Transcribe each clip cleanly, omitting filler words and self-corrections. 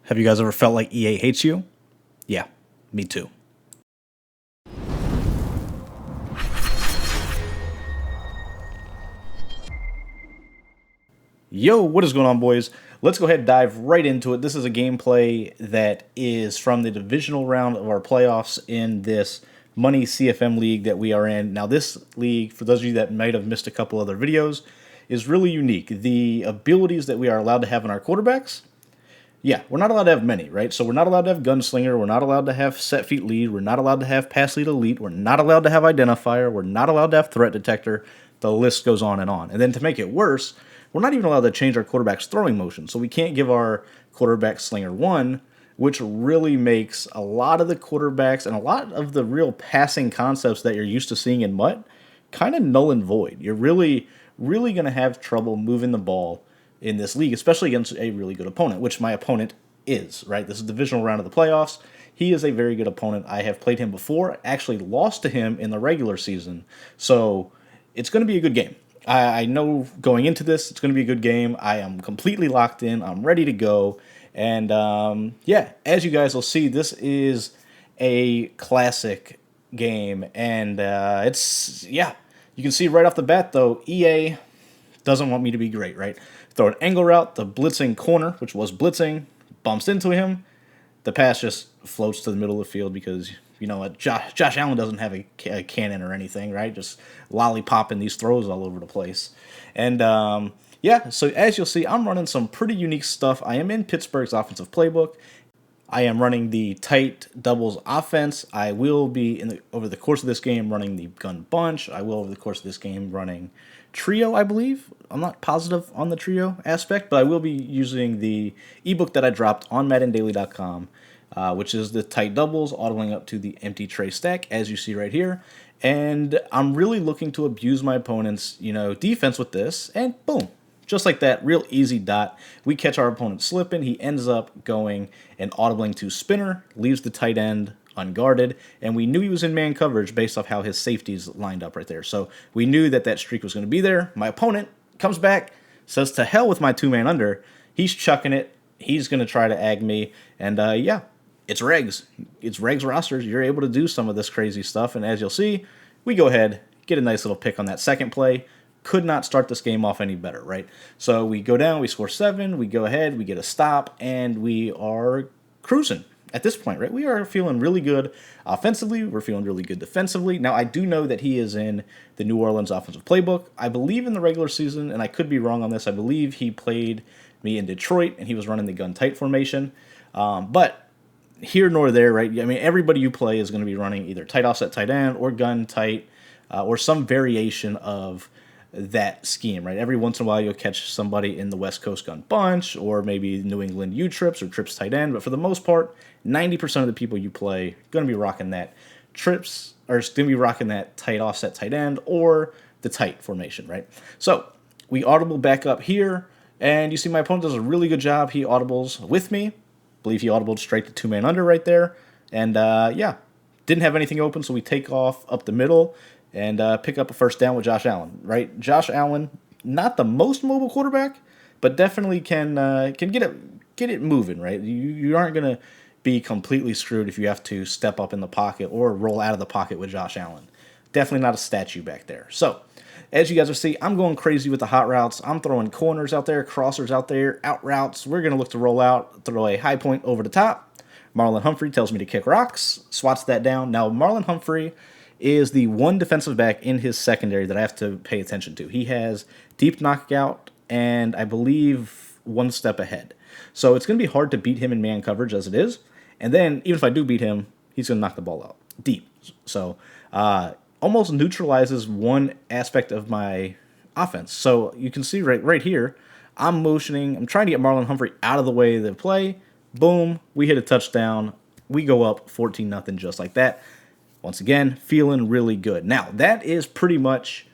Have you guys ever felt like EA hates you? Yeah, me too. Yo, what is going on, boys? Let's go ahead and dive right into it. This is a gameplay that is from the divisional round of our playoffs in this Money CFM league that we are in. Now, this league, for those of you that might have missed a couple other videos, is really unique. The abilities that we are allowed to have in our quarterbacks, yeah, we're not allowed to have many, right? So we're not allowed to have Gunslinger. We're not allowed to have Set Feet Lead. We're not allowed to have Pass Lead Elite. We're not allowed to have Identifier. We're not allowed to have Threat Detector. The list goes on and on. And then to make it worse, we're not even allowed to change our quarterback's throwing motion. So we can't give our quarterback Slinger 1, which really makes a lot of the quarterbacks and a lot of the real passing concepts that you're used to seeing in MUT kind of null and void. You're really going to have trouble moving the ball in this league, especially against a really good opponent, which my opponent is, right? This is the divisional round of the playoffs. He is a very good opponent. I have played him before, actually lost to him in the regular season. So it's going to be a good game. I know going into this, it's going to be a good game. I am completely locked in. I'm ready to go. And yeah, as you guys will see, this is a classic game. And yeah, you can see right off the bat, though, EA doesn't want me to be great, right? Throw an angle route, the blitzing corner, which was blitzing, bumps into him. The pass just floats to the middle of the field because, you know what, Josh Allen doesn't have a cannon or anything, right? Just lollipopping these throws all over the place. And, yeah, so as you'll see, I'm running some pretty unique stuff. I am in Pittsburgh's offensive playbook. I am running the tight doubles offense. I will be, over the course of this game, running the gun bunch. I will, over the course of this game, running trio, I believe. I'm not positive on the trio aspect, but I will be using the ebook that I dropped on MaddenDaily.com, which is the tight doubles, autoing up to the empty tray stack, as you see right here. And I'm really looking to abuse my opponent's, defense with this, and boom. Just like that, real easy dot. We catch our opponent slipping. He ends up going and audibling to spinner, leaves the tight end unguarded, and we knew he was in man coverage based off how his safeties lined up right there. So we knew that streak was going to be there. My opponent comes back, says to hell with my two-man under. He's chucking it. He's going to try to ag me, and yeah, it's regs. It's regs rosters. You're able to do some of this crazy stuff, and as you'll see, we go ahead, get a nice little pick on that second play. Could not start this game off any better, right? So we go down, we score 7, we go ahead, we get a stop, and we are cruising at this point, right? We are feeling really good offensively. We're feeling really good defensively. Now, I do know that he is in the New Orleans offensive playbook. I believe in the regular season, and I could be wrong on this, I believe he played me in Detroit, and he was running the gun tight formation. But here nor there, right? I mean, everybody you play is going to be running either tight offset tight end or gun tight or some variation of that scheme, right? Every once in a while, you'll catch somebody in the West Coast gun bunch, or maybe New England U trips or trips tight end. But for the most part, 90% of the people you play are going to be rocking that trips, or it's going to be rocking that tight offset tight end or the tight formation, right? So we audible back up here, and you see my opponent does a really good job. He audibles with me. I believe he audibled straight to two-man under right there. And yeah, didn't have anything open, so we take off up the middle and pick up a first down with Josh Allen, right? Josh Allen, not the most mobile quarterback, but definitely can get it moving, right? You aren't going to be completely screwed if you have to step up in the pocket or roll out of the pocket with Josh Allen. Definitely not a statue back there. So, as you guys will see, I'm going crazy with the hot routes. I'm throwing corners out there, crossers out there, out routes. We're going to look to roll out, throw a high point over the top. Marlon Humphrey tells me to kick rocks, swats that down. Now, Marlon Humphrey is the one defensive back in his secondary that I have to pay attention to. He has deep knockout and I believe one step ahead. So it's going to be hard to beat him in man coverage as it is. And then even if I do beat him, he's going to knock the ball out deep. So almost neutralizes one aspect of my offense. So you can see right here, I'm motioning. I'm trying to get Marlon Humphrey out of the way of the play. Boom, we hit a touchdown. We go up 14-0 just like that. Once again, feeling really good. Now, that is pretty much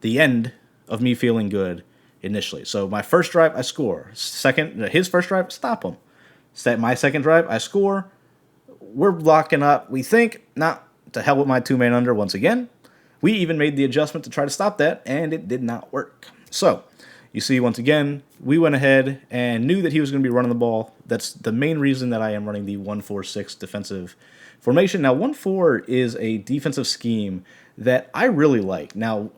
the end of me feeling good initially. So my first drive, I score. His first drive, stop him. My second drive, I score. We're locking up. We think, not to hell with my two-man under once again. We even made the adjustment to try to stop that, and it did not work. So, you see, once again, we went ahead and knew that he was going to be running the ball That's the main reason that I am running the 1-4-6 defensive formation. Now, 1-4 is a defensive scheme that I really like. Now,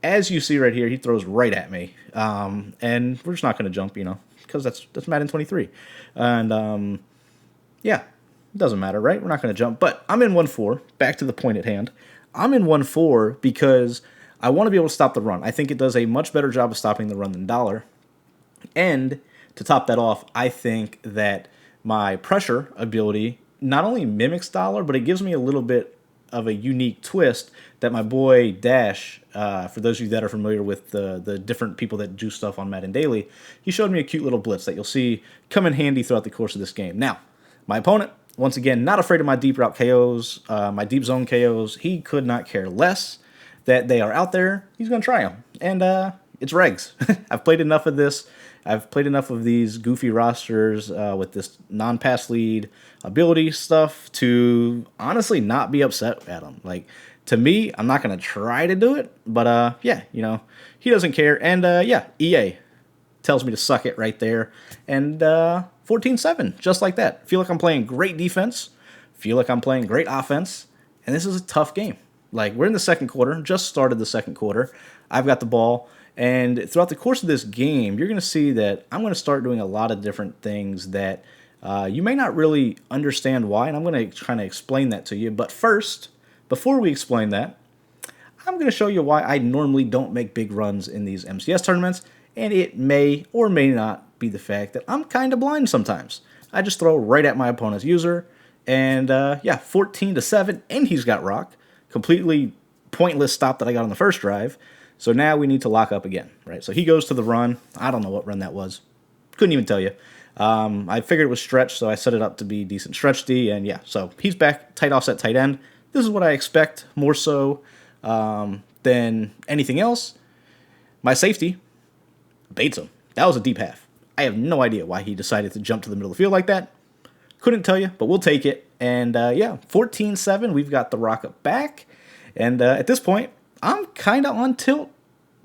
as you see right here, he throws right at me, and we're just not going to jump, because that's Madden 23, and yeah, it doesn't matter, right? We're not going to jump, but I'm in 1-4. Back to the point at hand. I'm in 1-4 because I want to be able to stop the run. I think it does a much better job of stopping the run than Dollar, and to top that off, I think that my pressure ability not only mimics Dollar, but it gives me a little bit of a unique twist that my boy Dash, for those of you that are familiar with the different people that do stuff on Madden Daily, he showed me a cute little blitz that you'll see come in handy throughout the course of this game. Now, my opponent, once again, not afraid of my deep route KOs, my deep zone KOs. He could not care less that they are out there. He's going to try them. And it's regs. I've played enough of this. I've played enough of these goofy rosters with this non-pass lead ability stuff to honestly not be upset at him. Like, to me, I'm not going to try to do it, but yeah, he doesn't care. And yeah, EA tells me to suck it right there. And 14-7, just like that. Feel like I'm playing great defense. Feel like I'm playing great offense. And this is a tough game. Like, we're in the second quarter, just started the second quarter. I've got the ball. And throughout the course of this game, you're going to see that I'm going to start doing a lot of different things that you may not really understand why, and I'm going to kind of explain that to you. But first, before we explain that, I'm going to show you why I normally don't make big runs in these MCS tournaments, and it may or may not be the fact that I'm kind of blind sometimes. I just throw right at my opponent's user, and yeah, 14-7, and he's got rock. Completely pointless stop that I got on the first drive. So now we need to lock up again, right? So he goes to the run. I don't know what run that was. Couldn't even tell you. I figured it was stretch, so I set it up to be decent stretch D, and yeah, so he's back, tight offset, tight end. This is what I expect, more so than anything else. My safety baits him. That was a deep half. I have no idea why he decided to jump to the middle of the field like that. Couldn't tell you, but we'll take it. And yeah, 14-7, we've got the rocket back. And at this point, I'm kind of on tilt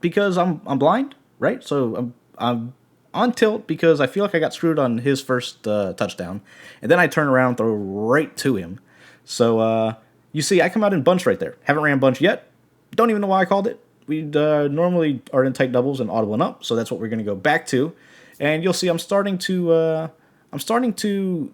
because I'm blind, right? So I'm on tilt because I feel like I got screwed on his first touchdown. And then I turn around and throw right to him. So you see, I come out in bunch right there. Haven't ran bunch yet. Don't even know why I called it. We normally are in tight doubles and audible and up, so that's what we're going to go back to. And you'll see I'm starting to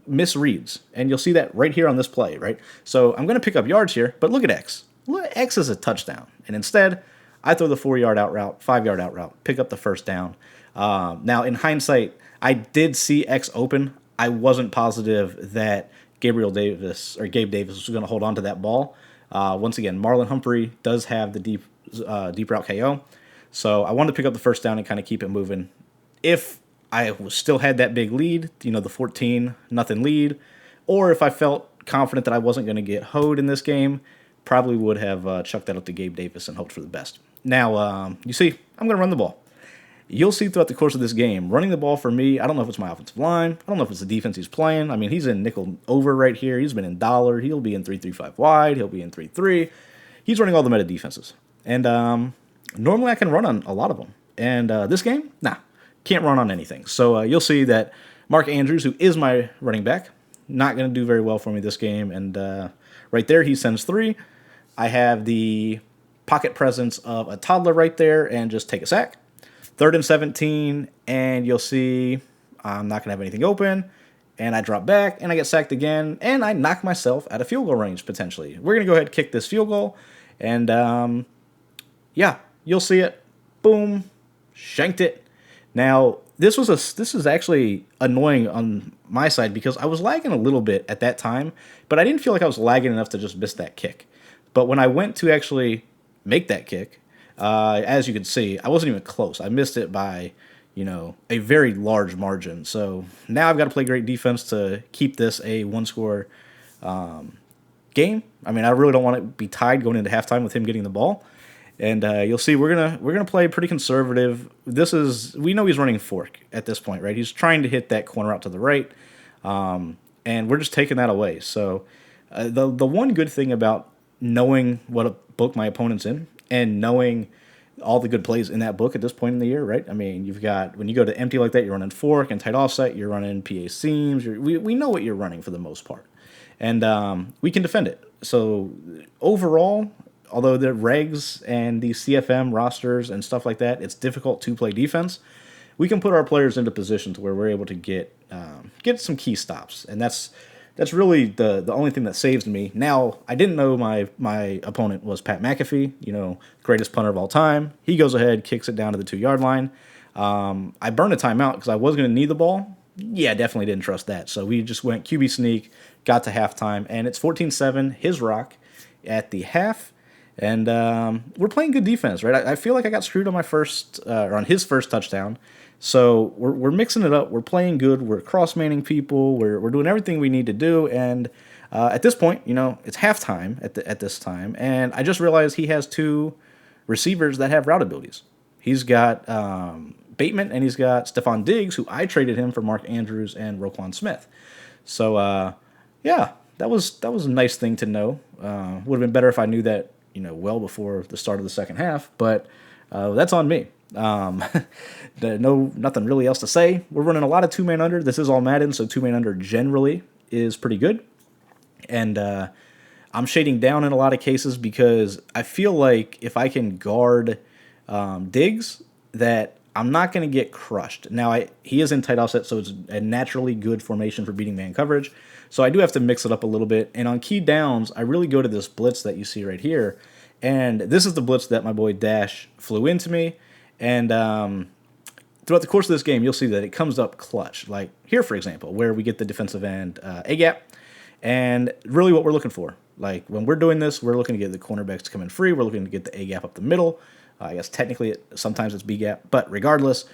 miss reads, and you'll see that right here on this play, right? So I'm going to pick up yards here, but look at X. Look, X is a touchdown, and instead I throw the 4-yard out route, 5-yard out route, pick up the first down. Now in hindsight, I did see X open. I wasn't positive that Gabe Davis was going to hold on to that ball. Once again, Marlon Humphrey does have the deep route KO, so I wanted to pick up the first down and kind of keep it moving. If I still had that big lead, the 14-0 lead, or if I felt confident that I wasn't going to get hoed in this game, probably would have chucked that up to Gabe Davis and hoped for the best. Now, you see, I'm going to run the ball. You'll see throughout the course of this game, running the ball for me, I don't know if it's my offensive line. I don't know if it's the defense he's playing. I mean, he's in nickel over right here. He's been in dollar. He'll be in 3-3-5 wide. He'll be in 3-3. He's running all the meta defenses. And normally I can run on a lot of them. And this game, nah, can't run on anything. So you'll see that Mark Andrews, who is my running back, not going to do very well for me this game. And right there, he sends 3. I have the pocket presence of a toddler right there and just take a sack. 3rd and 17, and you'll see I'm not going to have anything open, and I drop back, and I get sacked again, and I knock myself out of field goal range, potentially. We're going to go ahead and kick this field goal, and yeah, you'll see it. Boom. Shanked it. Now, this is actually annoying on my side because I was lagging a little bit at that time, but I didn't feel like I was lagging enough to just miss that kick. But when I went to actually make that kick, as you can see, I wasn't even close. I missed it by, a very large margin. So now I've got to play great defense to keep this a one-score game. I mean, I really don't want to be tied going into halftime with him getting the ball. And you'll see we're gonna play pretty conservative. We know he's running fork at this point, right? He's trying to hit that corner out to the right, and we're just taking that away. So the one good thing about knowing what book my opponent's in and knowing all the good plays in that book at this point in the year, right? I mean, you've got, when you go to empty like that, you're running fork and tight offset, you're running PA seams. We know what you're running for the most part. And we can defend it. So overall, although the regs and the CFM rosters and stuff like that, it's difficult to play defense. We can put our players into positions where we're able to get some key stops, and that's really the only thing that saves me. Now, I didn't know my opponent was Pat McAfee, greatest punter of all time. He goes ahead, kicks it down to the 2-yard line. I burned a timeout because I was going to need the ball. Yeah, definitely didn't trust that. So we just went QB sneak, got to halftime, and it's 14-7, his rock at the half. And we're playing good defense, right? I feel like I got screwed on my or on his first touchdown. So we're mixing it up. We're playing good. We're cross-manning people. We're doing everything we need to do. And at this point, it's halftime at this time. And I just realized he has 2 receivers that have route abilities. He's got Bateman, and he's got Stephon Diggs, who I traded him for Mark Andrews and Roquan Smith. So, yeah, that was a nice thing to know. Would have been better if I knew that, well before the start of the second half, but that's on me. Nothing really else to say. We're running a lot of 2-man under. This is all Madden, so 2-man under generally is pretty good. And I'm shading down in a lot of cases because I feel like if I can guard Diggs, that I'm not going to get crushed. Now, he is in tight offset, so it's a naturally good formation for beating man coverage. So I do have to mix it up a little bit. And on key downs, I really go to this blitz that you see right here. And this is the blitz that my boy Dash flew into me. And throughout the course of this game, you'll see that it comes up clutch. Like here, for example, where we get the defensive end A-gap. And really what we're looking for. Like when we're doing this, we're looking to get the cornerbacks to come in free. We're looking to get the A-gap up the middle. I guess technically sometimes it's B-gap. But regardless,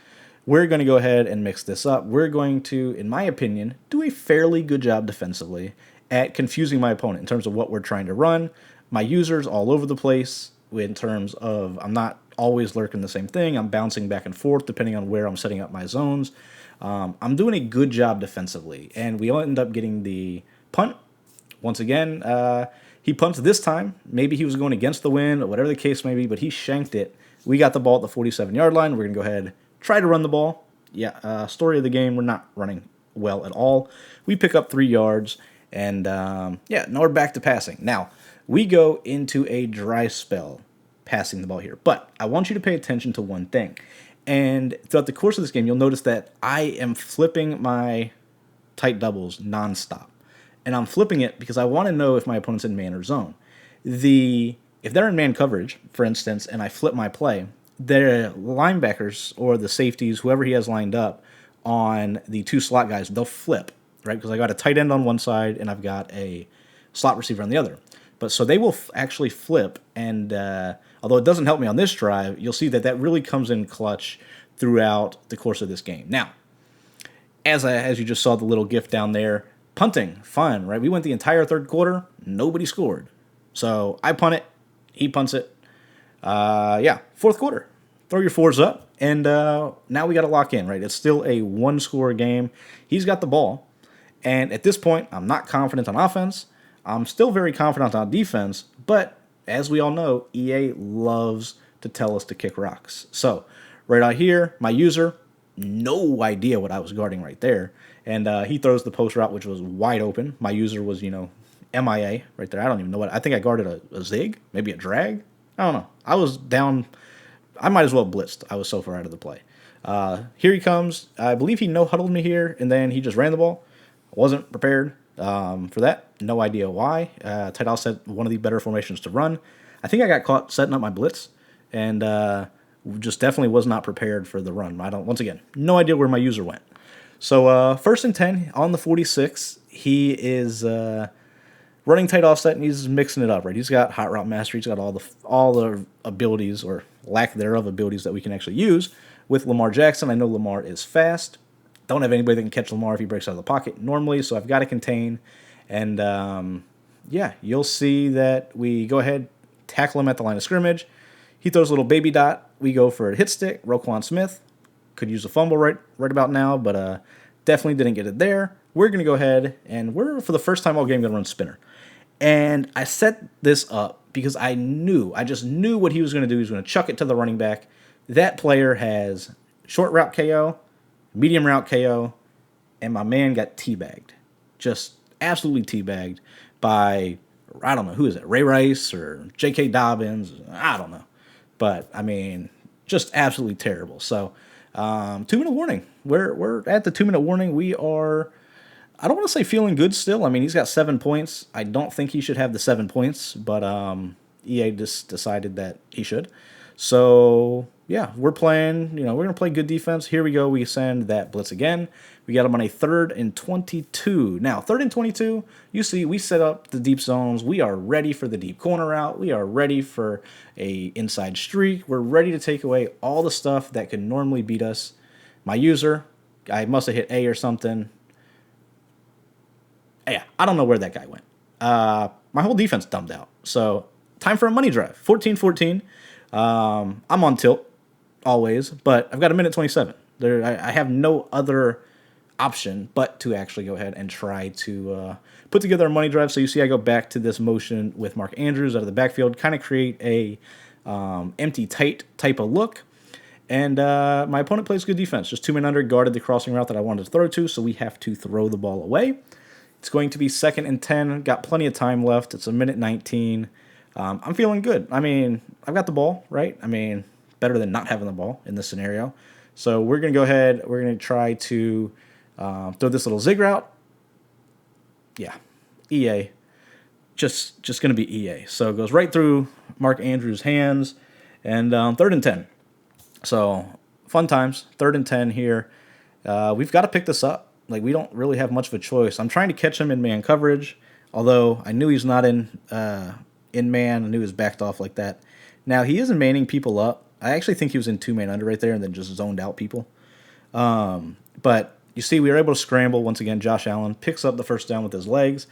we're going to go ahead and mix this up. We're going to, in my opinion, do a fairly good job defensively at confusing my opponent in terms of what we're trying to run. My user's all over the place in terms of I'm not always lurking the same thing. I'm bouncing back and forth depending on where I'm setting up my zones. I'm doing a good job defensively. And we end up getting the punt. Once again, he punts this time. Maybe he was going against the wind or whatever the case may be, but he shanked it. We got the ball at the 47-yard line. We're going to go ahead, try to run the ball. Yeah, story of the game, we're not running well at all. We pick up 3 yards, and now we're back to passing. Now, we go into a dry spell passing the ball here. But I want you to pay attention to one thing. And throughout the course of this game, you'll notice that I am flipping my tight doubles nonstop. And I'm flipping it because I want to know if my opponent's in man or zone. If they're in man coverage, for instance, and I flip my play, the linebackers or the safeties, whoever he has lined up on the 2 slot guys, they'll flip, right? Because I got a tight end on one side and I've got a slot receiver on the other. But so they will actually flip, and although it doesn't help me on this drive, you'll see that really comes in clutch throughout the course of this game. Now, as you just saw the little GIF down there, punting, fun, right? We went the entire third quarter, nobody scored. So I punt it, he punts it. Fourth quarter. Throw your 4s up, and now we got to lock in, right? It's still a 1-score game. He's got the ball, and at this point, I'm not confident on offense. I'm still very confident on defense, but as we all know, EA loves to tell us to kick rocks. So right out here, my user, no idea what I was guarding right there. And he throws the post route, which was wide open. My user was, MIA right there. I don't even know what. I think I guarded a zig, maybe a drag. I don't know. I was down. I might as well have blitzed. I was so far out of the play. Here he comes. I believe he no-huddled me here, and then he just ran the ball. I wasn't prepared for that. No idea why. Tight offset, one of the better formations to run. I think I got caught setting up my blitz, and just definitely was not prepared for the run. Once again, no idea where my user went. So 1st and 10 on the 46. He is running tight offset, and he's mixing it up, right? He's got hot route mastery. He's got all the abilities, or lack thereof abilities, that we can actually use with Lamar Jackson. I know Lamar is fast. Don't have anybody that can catch Lamar if he breaks out of the pocket normally, so I've got to contain. And, you'll see that we go ahead, tackle him at the line of scrimmage. He throws a little baby dot. We go for a hit stick. Roquan Smith could use a fumble right about now, but definitely didn't get it there. We're going to go ahead, and we're, for the first time all game, going to run spinner. And I set this up because I just knew what he was going to do. He was going to chuck it to the running back. That player has short route KO, medium route KO, and my man got teabagged. Just absolutely teabagged by, I don't know, who is it? Ray Rice or J.K. Dobbins? I don't know. But, I mean, just absolutely terrible. So, 2-minute warning. We're at the 2-minute warning. We are, I don't want to say feeling good still. I mean, he's got 7 points. I don't think he should have the 7 points, but EA just decided that he should. So, yeah, we're playing, we're going to play good defense. Here we go. We send that blitz again. We got him on a 3rd and 22. Now, 3rd and 22, you see, we set up the deep zones. We are ready for the deep corner route. We are ready for a inside streak. We're ready to take away all the stuff that could normally beat us. My user, I must have hit A or something. Yeah, I don't know where that guy went. My whole defense dumbed out. So, time for a money drive. 14-14. I'm on tilt, always, but I've got a minute 27. I have no other option but to actually go ahead and try to put together a money drive. So you see I go back to this motion with Mark Andrews out of the backfield, kind of create a empty tight type of look. And my opponent plays good defense, just 2 men under, guarded the crossing route that I wanted to throw to, so we have to throw the ball away. It's going to be 2nd and 10, got plenty of time left. It's a minute 19. I'm feeling good. I mean, I've got the ball, right? I mean, better than not having the ball in this scenario. So we're going to go ahead. We're going to try to throw this little zig route. Yeah, EA. Just going to be EA. So it goes right through Mark Andrews' hands. And 3rd and 10. So fun times. 3rd and 10 here. We've got to pick this up. Like, we don't really have much of a choice. I'm trying to catch him in man coverage. Although I knew he's not in man. I knew he was backed off like that. Now, he isn't manning people up. I actually think he was in 2-man under right there and then just zoned out people. But you see, we were able to scramble. Once again, Josh Allen picks up the first down with his legs.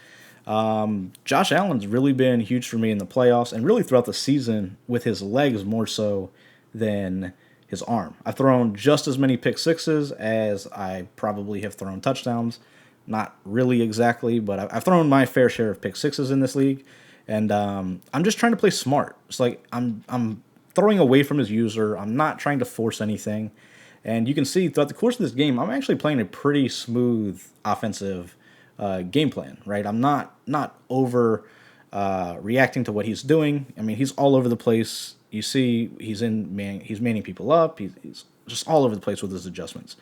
Josh Allen's really been huge for me in the playoffs and really throughout the season with his legs more so than his arm. I've thrown just as many pick sixes as I probably have thrown touchdowns. Not really exactly, but I've thrown my fair share of pick sixes in this league. And I'm just trying to play smart. It's like I'm throwing away from his user. I'm not trying to force anything. And you can see throughout the course of this game, I'm actually playing a pretty smooth offensive game plan, right? I'm not over reacting to what he's doing. I mean, he's all over the place. You see, he's manning people up. He's just all over the place with his adjustments.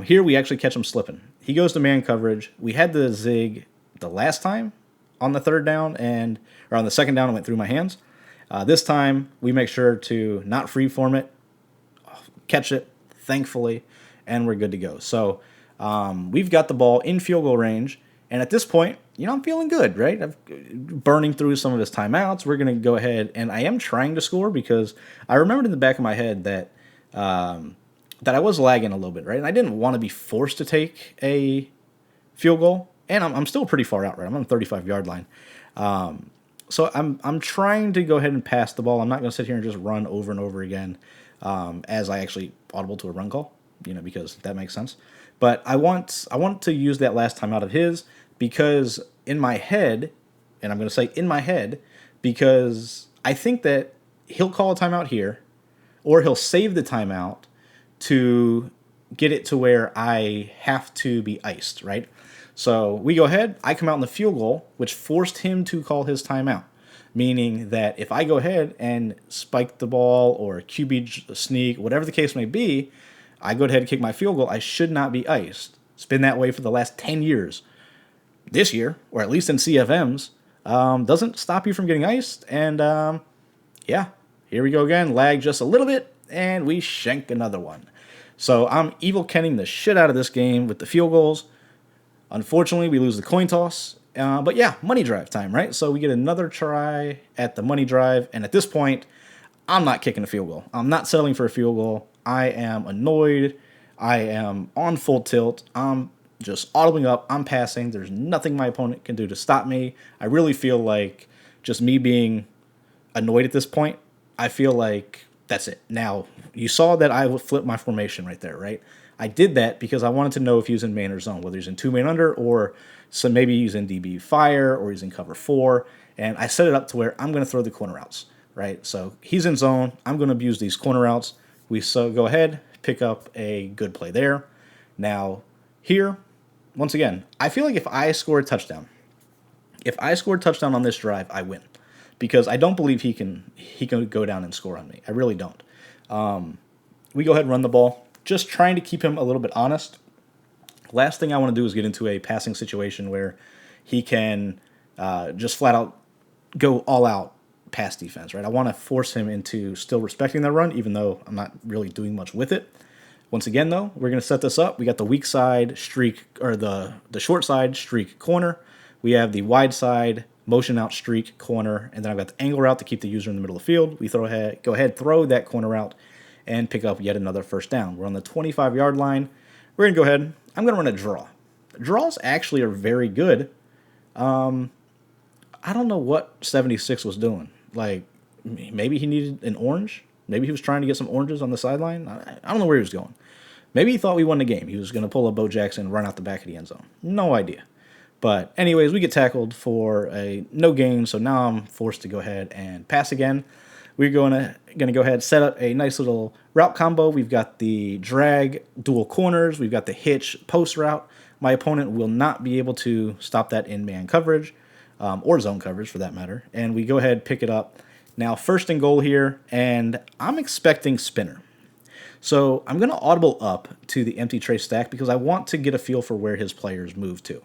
Here we actually catch him slipping. He goes to man coverage. We had the zig the last time on the 3rd down or on the 2nd down, it went through my hands. This time we make sure to not freeform it, catch it, thankfully, and we're good to go. So we've got the ball in field goal range, and at this point, I'm feeling good, right? I'm burning through some of his timeouts. We're going to go ahead, and I am trying to score because I remembered in the back of my head that I was lagging a little bit, right? And I didn't want to be forced to take a field goal, and I'm still pretty far out, right? I'm on the 35-yard line. So I'm trying to go ahead and pass the ball. I'm not going to sit here and just run over and over again as I actually audible to a run call, because that makes sense. But I want to use that last time out of his because in my head, and I'm going to say in my head, because I think that he'll call a timeout here, or he'll save the timeout to get it to where I have to be iced, right? So we go ahead, I come out in the field goal, which forced him to call his timeout, meaning that if I go ahead and spike the ball or QB sneak, whatever the case may be, I go ahead and kick my field goal, I should not be iced. It's been that way for the last 10 years. This year, or at least in CFMs, doesn't stop you from getting iced. And yeah, here we go again. Lag just a little bit, and we shank another one. So I'm evil Kenning the shit out of this game with the field goals. Unfortunately, we lose the coin toss. But yeah, money drive time, right? So we get another try at the money drive. And at this point, I'm not kicking a field goal. I'm not settling for a field goal. I am annoyed. I am on full tilt. I'm just audibling up. I'm passing. There's nothing my opponent can do to stop me. I really feel like just me being annoyed at this point, I feel like that's it. Now, you saw that I flipped my formation right there, right? I did that because I wanted to know if he was in man or zone, whether he's in 2-man under or so maybe he's in DB fire or he's in cover 4. And I set it up to where I'm going to throw the corner routes, right? So he's in zone. I'm going to abuse these corner routes. We so go ahead, pick up a good play there. Now, here, once again, I feel like if I score a touchdown, on this drive, I win, because I don't believe he can go down and score on me. I really don't. We go ahead and run the ball, just trying to keep him a little bit honest. Last thing I want to do is get into a passing situation where he can just flat out go all out pass defense, right? I want to force him into still respecting the run, even though I'm not really doing much with it. Once again, though, we're going to set this up. We got the weak side streak, or the short side streak corner. We have the wide side motion out streak corner, and then I've got the angle route to keep the user in the middle of the field. We go ahead, throw that corner route, and pick up yet another first down. We're on the 25-yard line. We're going to go ahead. I'm going to run a draw. Draws actually are very good. I don't know what 76 was doing. Like, maybe he needed an orange. Maybe he was trying to get some oranges on the sideline. I don't know where he was going. Maybe he thought we won the game. He was going to pull a Bo Jackson and run out the back of the end zone. No idea. But anyways, we get tackled for a no gain, so now I'm forced to go ahead and pass again. We're going to go ahead and set up a nice little route combo. We've got the drag dual corners. We've got the hitch post route. My opponent will not be able to stop that in man coverage, or zone coverage for that matter. And we go ahead, pick it up. Now, first and goal here, and I'm expecting spinner. So I'm going to audible up to the empty tray stack because I want to get a feel for where his players move to.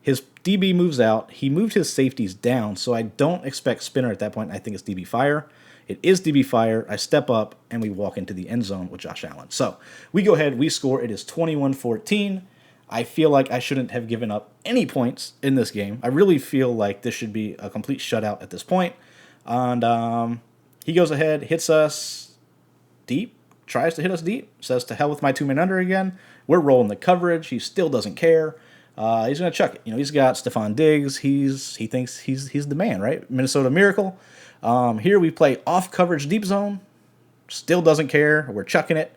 His DB moves out. He moved his safeties down, so I don't expect spinner at that point. I think it's DB fire. It is DB fire. I step up, and we walk into the end zone with Josh Allen. So we go ahead. We score. It is 21-14. I feel like I shouldn't have given up any points in this game. I really feel like this should be a complete shutout at this point. And he goes ahead, hits us deep, tries to hit us deep, says to hell with my two-man under again. We're rolling the coverage. He still doesn't care. He's going to chuck it. You know, he's got Stephon Diggs. He thinks he's the man, right? Minnesota Miracle. Here we play off coverage deep zone. Still doesn't care. We're chucking it.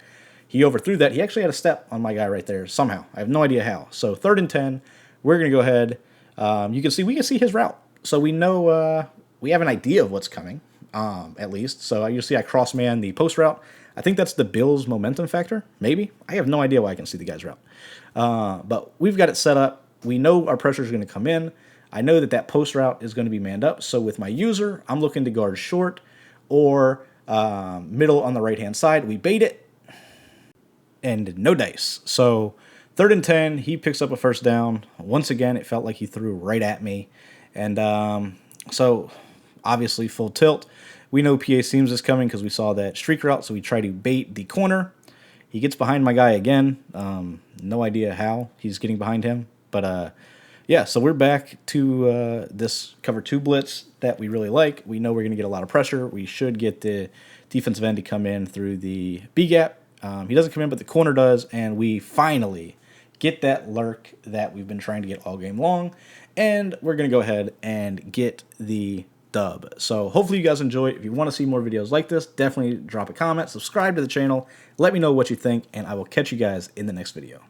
He overthrew that. He actually had a step on my guy right there somehow. I have no idea how. So 3rd and 10. We're going to go ahead. We can see his route. So we know we have an idea of what's coming, at least. So you see I cross man the post route. I think that's the Bills' momentum factor, maybe. I have no idea why I can see the guy's route. But we've got it set up. We know our pressure is going to come in. I know that post route is going to be manned up. So with my user, I'm looking to guard short or middle on the right-hand side. We bait it, and no dice. So 3rd and 10, he picks up a first down. Once again, it felt like he threw right at me. And so obviously full tilt. We know PA Seams is coming because we saw that streak route, so we try to bait the corner. He gets behind my guy again. No idea how he's getting behind him. But, yeah, so we're back to this cover 2 blitz that we really like. We know we're going to get a lot of pressure. We should get the defensive end to come in through the B gap. He doesn't come in, but the corner does, and we finally get that lurk that we've been trying to get all game long. And we're going to go ahead and get the dub. So hopefully you guys enjoy it. If you want to see more videos like this, definitely drop a comment, subscribe to the channel, let me know what you think, and I will catch you guys in the next video.